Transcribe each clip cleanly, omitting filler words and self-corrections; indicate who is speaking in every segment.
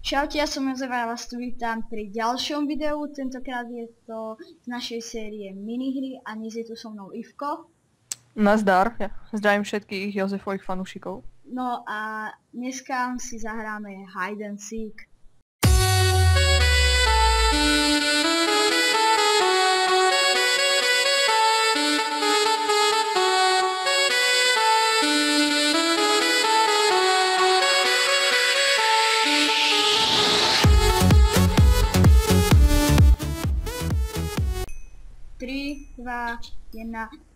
Speaker 1: Čaute, ja som Jozefa a vás tu vítam pri ďalšom videu. Tentokrát je to z našej série minihry a dnes je tu so mnou Ivko.
Speaker 2: Nazdar, ja zdravím všetkých Jozefových fanúšikov.
Speaker 1: No a dneska si zahráme Hide and Seek.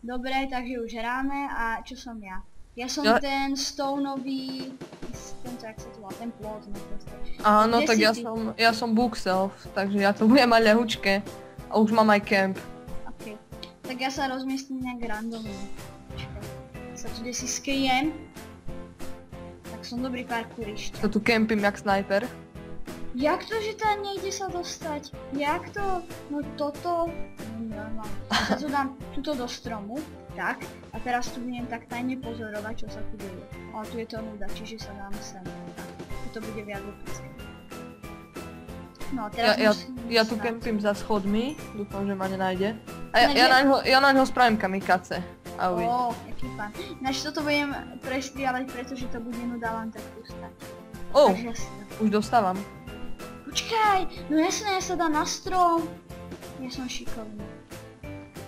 Speaker 1: Dobre, takže už hráme a čo som ja? Ja som ten stoneový, tento jak sa to volá, ten plot, no proste.
Speaker 2: Áno, tak ja som Bookself, takže ja to budem mať ľahučké a už mám aj camp.
Speaker 1: Ok, tak ja sa rozmiestním nejak randomne. Počkaj, sa tu kde si skrijem. Tak som dobrý parkourista.
Speaker 2: To tu campím jak sniper.
Speaker 1: Jak to, že tam nejde sa dostať? Jak to? No toto... normálne. Ja to dám tuto do stromu, tak. A teraz tu budem tak tajne pozorovať, čo sa tu deje. Ale tu je to nuda, čiže sa dáme sem. Tak. To bude viac logické. No a teraz
Speaker 2: ja tu campím za schodmi, dúfam, že ma nenájde. A ja na ňo spravím kamikaze.
Speaker 1: Ó, jaký pán. Ináč toto budem prestrievať, pretože to bude nuda len tak pustať.
Speaker 2: Ó, už dostávam.
Speaker 1: Počkaj, no jasné, ja sa dám na strom. Ja som šikovný.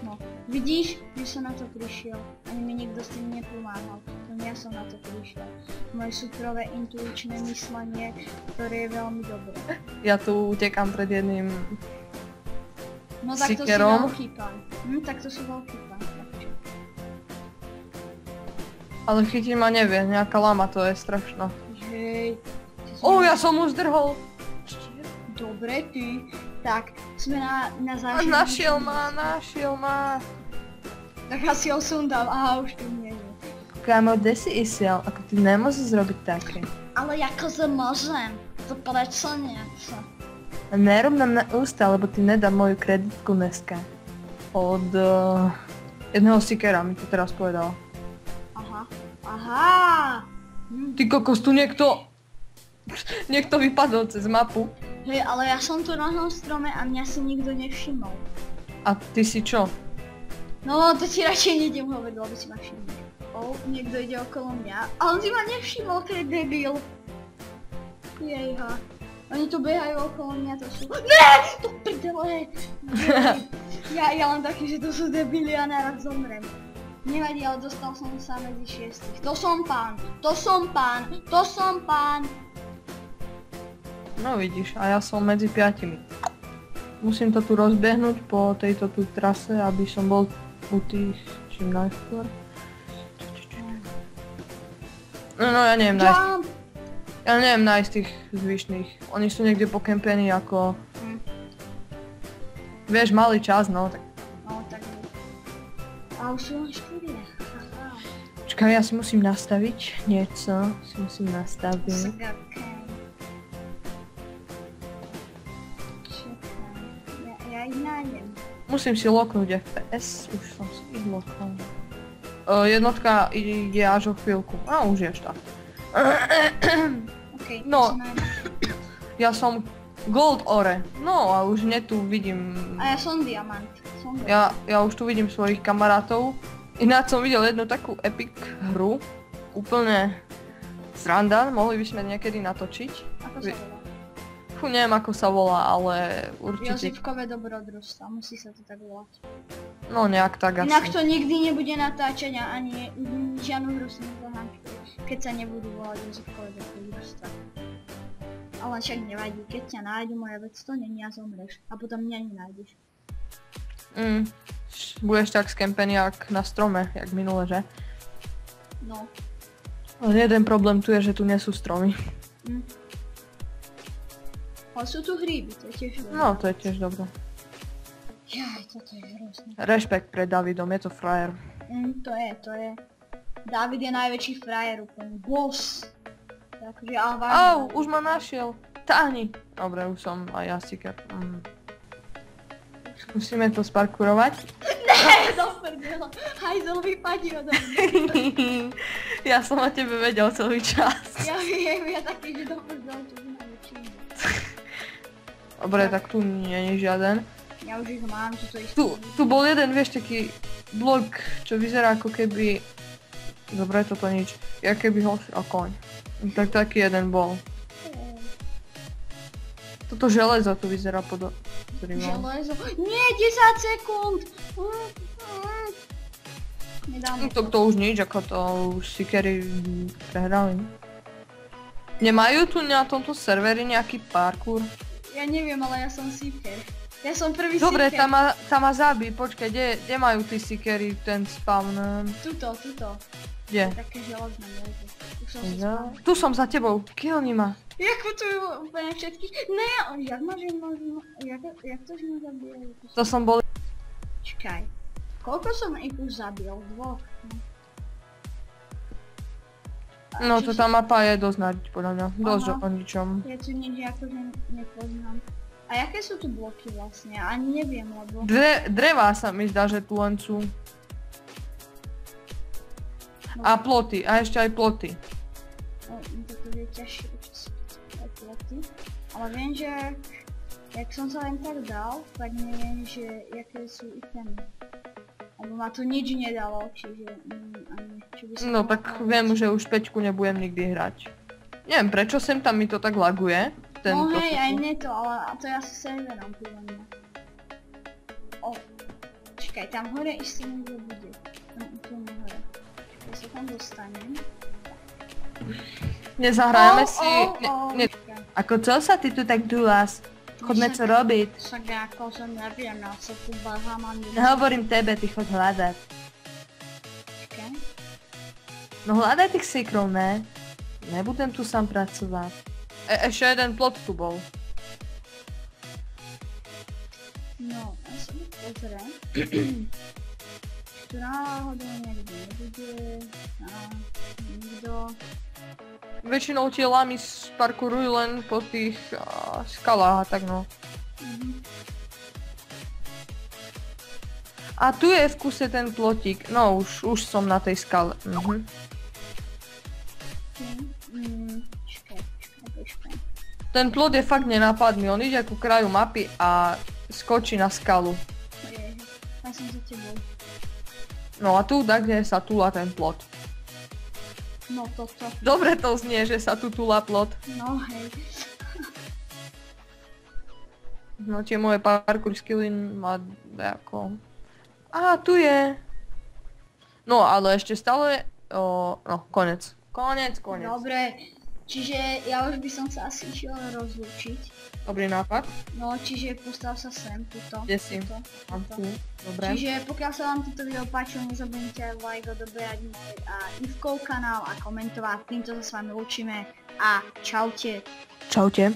Speaker 1: No, vidíš, že som na to prišiel. Ani mi nikto s tým nepomáhal. Ja som na to prišiel. Moje súkrové intuičné myslenie, ktoré je veľmi dobré.
Speaker 2: Ja tu utekám pred jedným
Speaker 1: no tak to si veľký pán. Tak to sú veľký pán.
Speaker 2: Ale chytiť ma nevie, nejaká lama, to je strašná.
Speaker 1: Hej.
Speaker 2: Ja som už zdrhol.
Speaker 1: Dobre, ty. Tak, sme na zážitek.
Speaker 2: Našiel ma.
Speaker 1: Tak asi ho sundám, aha, už tu nie je.
Speaker 2: Kámo, kde si išiel? Ako ty nemôžeš zrobiť také.
Speaker 1: Ale ako to môžem? To prečo nechce?
Speaker 2: Nerob nám na ústa, lebo ty nedám moju kreditku dneska. Od jedného seekera mi to teraz povedal. Aha. Ty kokos, tu niekto vypadol cez mapu.
Speaker 1: Hej, ale ja som tu na tom strome a mňa si nikto nevšimol.
Speaker 2: A ty si čo?
Speaker 1: No, to ti radšej nejdem hovoriť, lebo si ma všimol. Niekto ide okolo mňa. A on si ma nevšimol, to je debil. Jejha. Oni tu behajú okolo mňa, to sú... Ne! To prdele! Ja len taký, že to sú debili a naraz zomrem. Nevadí, ale dostal som sa medzi 6. To som pán!
Speaker 2: No vidíš, a ja som medzi 5. Musím to tu rozbehnúť po tejto tu trase, aby som bol u tých čím najskôr. No ja neviem nájsť. Ja neviem nájsť tých zvyšných. Oni sú niekde pokempení ako... Vieš, malý čas, no tak...
Speaker 1: No tak... A už sú len 4.
Speaker 2: Počkaj, ja si musím nastaviť niečo. Ja ich nájdem. Musím si loknúť FPS, už som si ich loknul. Jednotka ide až o chvíľku. A už je štát. No, ja som Gold Ore. No a už tu vidím...
Speaker 1: A ja som Diamant.
Speaker 2: Ja už tu vidím svojich kamarátov. Ináč som videl jednu takú epic hru. Úplne sranda, mohli by sme niekedy natočiť.
Speaker 1: Ako sa volá?
Speaker 2: Neviem ako sa volá, ale určite...
Speaker 1: Jozefkové dobrodružstva, musí sa to tak volať.
Speaker 2: No nejak tak asi.
Speaker 1: Inak to nikdy nebude natáčať a ani žiadnu hru si nezahrám, keď sa nebudú volať Jozefkové dobrodružstva. Ale však nevadí, keď ťa nájdu, moja vec to není a zomreš. A potom mňa nenájdeš.
Speaker 2: Budeš tak skempený jak na strome, jak minule, že?
Speaker 1: No.
Speaker 2: Ale jeden problém tu je, že tu nie sú stromy.
Speaker 1: Ale sú tu hríby, to je tiež dobré.
Speaker 2: No, to je tiež dobré.
Speaker 1: Jaj, toto je hrozné.
Speaker 2: Rešpekt pred Davidom, je to frajer.
Speaker 1: To je. David je najväčší frajer, úplne boss. Takže
Speaker 2: už ma našiel. Táhni. Dobre, už som aj ja seeker. Skúsime to sparkurovať.
Speaker 1: Ne, do prdela. Hajzel vypadí odo mňa.
Speaker 2: Ja som o tebe vedel celý čas.
Speaker 1: Ja viem, ja taký, že do prdela, čo si najväčší.
Speaker 2: Dobre, tak tu nie je žiaden.
Speaker 1: Ja už ich mám, toto ich...
Speaker 2: Tu bol jeden, vieš, taký blok, čo vyzerá ako keby... Dobre, toto nič. Ja keby ho... A koň. Tak taký jeden bol. Toto železo tu vyzerá podobne.
Speaker 1: Železo? Nie, 10 sekúnd! Nedáme
Speaker 2: To už nič, ako to už sikery prehrali. Nemajú tu na tomto serveri nejaký parkour?
Speaker 1: Ja neviem, ale ja som seeker. Ja som prvý
Speaker 2: Dobre,
Speaker 1: seeker.
Speaker 2: tam ma zabí, počkaj, kde majú tí sikery ten spawn?
Speaker 1: Tuto.
Speaker 2: Kde?
Speaker 1: Také železné môže. Už som si
Speaker 2: Ja. Tu som za tebou, killni ma.
Speaker 1: Jak putujú úplne všetky? Ne, jak to, že ma zabíjajú?
Speaker 2: To som bol...
Speaker 1: Čakaj. Koľko som ich už zabil? 2.
Speaker 2: No to tá mapa je dosť nariť, podľa mňa. Dosť o ničom.
Speaker 1: Ja tu nič akože nepoznám. A jaké sú tu bloky vlastne? Ani neviem, lebo...
Speaker 2: Drevá sa mi zdá, že tu len sú. A ploty, a ešte aj ploty.
Speaker 1: No, toto je ťažšie aj ploty. Ale viem, že... Jak som sa len tak dal, tak neviem, že jaké sú itemy. Lebo ma to nič nedalo, čiže ani čo by som...
Speaker 2: No tak viem, že už 5 nebudem nikdy hrať. Neviem prečo sem tam mi to tak laguje.
Speaker 1: No hej, aj nie to, ale to je asi serverom podľa mňa. Čakaj, tam hore ešte niekde bude. Tam úplne hore. Čakaj, sa tam dostanem.
Speaker 2: Nezahrajeme si...
Speaker 1: Čakaj.
Speaker 2: Ako čo sa ty tu tak dúlas? Chodme čo robiť.
Speaker 1: Však ako som neviem, ja sa tu bahám a
Speaker 2: Nehovorím tebe, ty chod hľadať.
Speaker 1: Čakaj.
Speaker 2: No hľadaj tých sikrov, ne? Nebudem tu sám pracovať. Ešte jeden plot tu bol.
Speaker 1: No, ja sa to pozriem. Tu náhodou niekde nebude. Nikto.
Speaker 2: Väčšinou tie lamy parkourujú len po tých skalách a tak no. A tu je v kuse ten plotík. No už som na tej skale.
Speaker 1: Počkaj.
Speaker 2: Ten plot je fakt nenápadný, on ide ku kraju mapy a skočí na skalu.
Speaker 1: Ja som za tebou.
Speaker 2: No a tu kde sa túla ten plot.
Speaker 1: No toto.
Speaker 2: Dobre to znie, že sa tu túla plot.
Speaker 1: No hej.
Speaker 2: No tie moje parkour skilly má ako... Á, tu je. No ale ešte stále... No, konec. Konec.
Speaker 1: Dobre, čiže ja už by som sa asi išiel rozlúčiť.
Speaker 2: Dobrý nápad.
Speaker 1: No, čiže postav sa sem, tuto.
Speaker 2: Kde si? Mám tu. Dobre.
Speaker 1: Čiže pokiaľ sa vám toto video páčilo, nezabudnite like, odoberať môj Ivkov kanál a komentovať. Týmto sa s vami lúčime a čaute.
Speaker 2: Čaute.